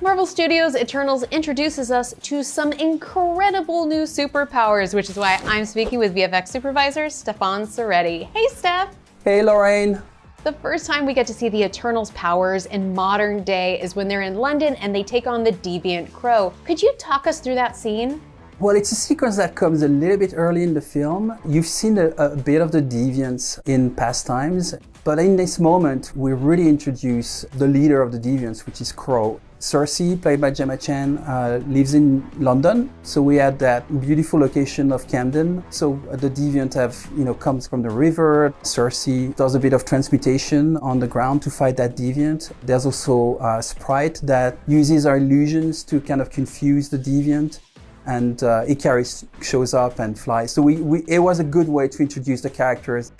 Marvel Studios' Eternals introduces us to some incredible new superpowers, which is why I'm speaking with VFX supervisor Stefan Soretti. Hey, Steph. Hey, Lorraine. The first time we get to see the Eternals' powers in modern day is when they're in London and they take on the Deviant Crow. Could you talk us through that scene? Well, it's a sequence that comes a little bit early in the film. You've seen a bit of the Deviants in past times, but in this moment, we really introduce the leader of the Deviants, which is Crow. Cersei, played by Gemma Chan, lives in London. So we had that beautiful location of Camden. So the Deviant comes from the river. Cersei does a bit of transmutation on the ground to fight that Deviant. There's also a Sprite that uses our illusions to kind of confuse the Deviant. And Icarus shows up and flies. So it was a good way to introduce the characters.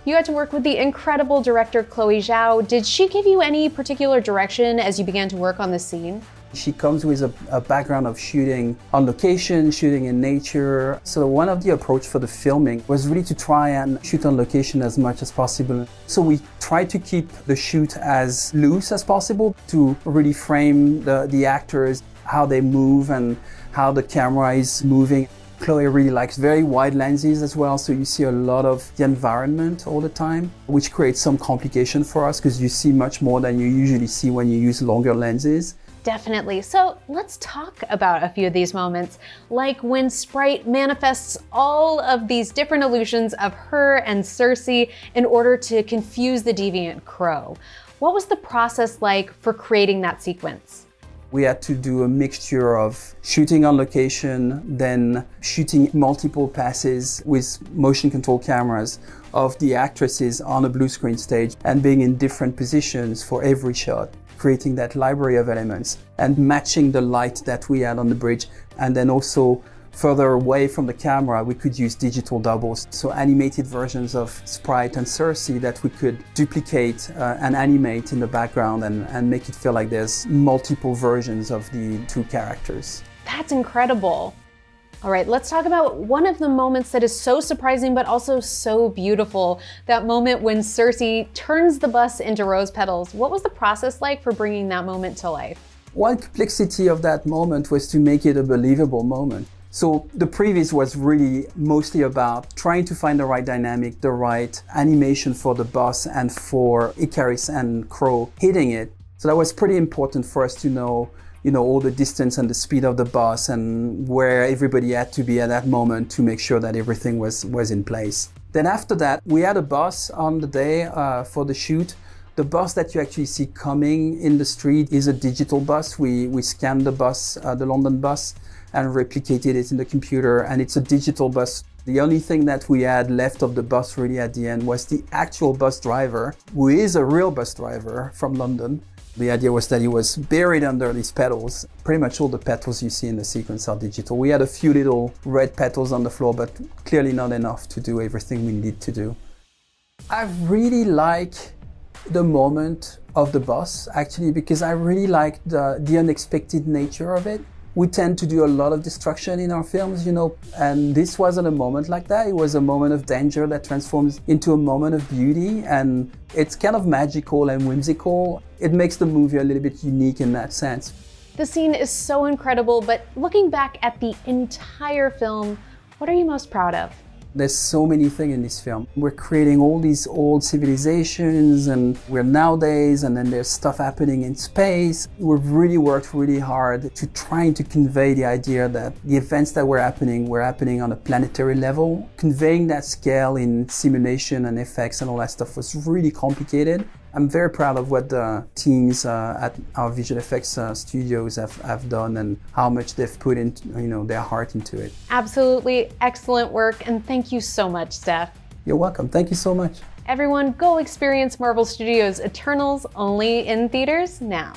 You had to work with the incredible director Chloe Zhao. Did she give you any particular direction as you began to work on this scene? She comes with a background of shooting on location, shooting in nature. So one of the approach for the filming was really to try and shoot on location as much as possible. So we tried to keep the shoot as loose as possible to really frame the actors, how they move and how the camera is moving. Chloe really likes very wide lenses as well, so you see a lot of the environment all the time, which creates some complication for us because you see much more than you usually see when you use longer lenses. Definitely. So let's talk about a few of these moments, like when Sprite manifests all of these different illusions of her and Cersei in order to confuse the Deviant Crow. What was the process like for creating that sequence? We had to do a mixture of shooting on location, then shooting multiple passes with motion control cameras of the actresses on a blue screen stage and being in different positions for every shot, creating that library of elements and matching the light that we had on the bridge. And then also further away from the camera, we could use digital doubles, so animated versions of Sprite and Cersei that we could duplicate and animate in the background and make it feel like there's multiple versions of the two characters. That's incredible. All right, let's talk about one of the moments that is so surprising but also so beautiful. That moment when Cersei turns the bus into rose petals. What was the process like for bringing that moment to life? One complexity of that moment was to make it a believable moment. So the previous was really mostly about trying to find the right dynamic, the right animation for the bus and for Icarus and Crow hitting it. So that was pretty important for us to know, all the distance and the speed of the bus and where everybody had to be at that moment to make sure that everything was in place. Then after that, we had a bus on the day for the shoot. The bus that you actually see coming in the street is a digital bus. We scanned the bus, the London bus, and replicated it in the computer, and it's a digital bus. The only thing that we had left of the bus really at the end was the actual bus driver, who is a real bus driver from London. The idea was that he was buried under these petals. Pretty much all the petals you see in the sequence are digital. We had a few little red petals on the floor, but clearly not enough to do everything we need to do. I really like the moment of the bus, actually, because I really like the unexpected nature of it. We tend to do a lot of destruction in our films, and this wasn't a moment like that. It was a moment of danger that transforms into a moment of beauty, and it's kind of magical and whimsical. It makes the movie a little bit unique in that sense. The scene is so incredible, but looking back at the entire film, what are you most proud of? There's so many things in this film. We're creating all these old civilizations and we're nowadays, and then there's stuff happening in space. We've really worked really hard to trying to convey the idea that the events that were happening on a planetary level. Conveying that scale in simulation and effects and all that stuff was really complicated. I'm very proud of what the teams at our visual effects studios have done and how much they've put into, their heart into it. Absolutely excellent work, and thank you so much, Steph. You're welcome. Thank you so much. Everyone, go experience Marvel Studios' Eternals only in theaters now.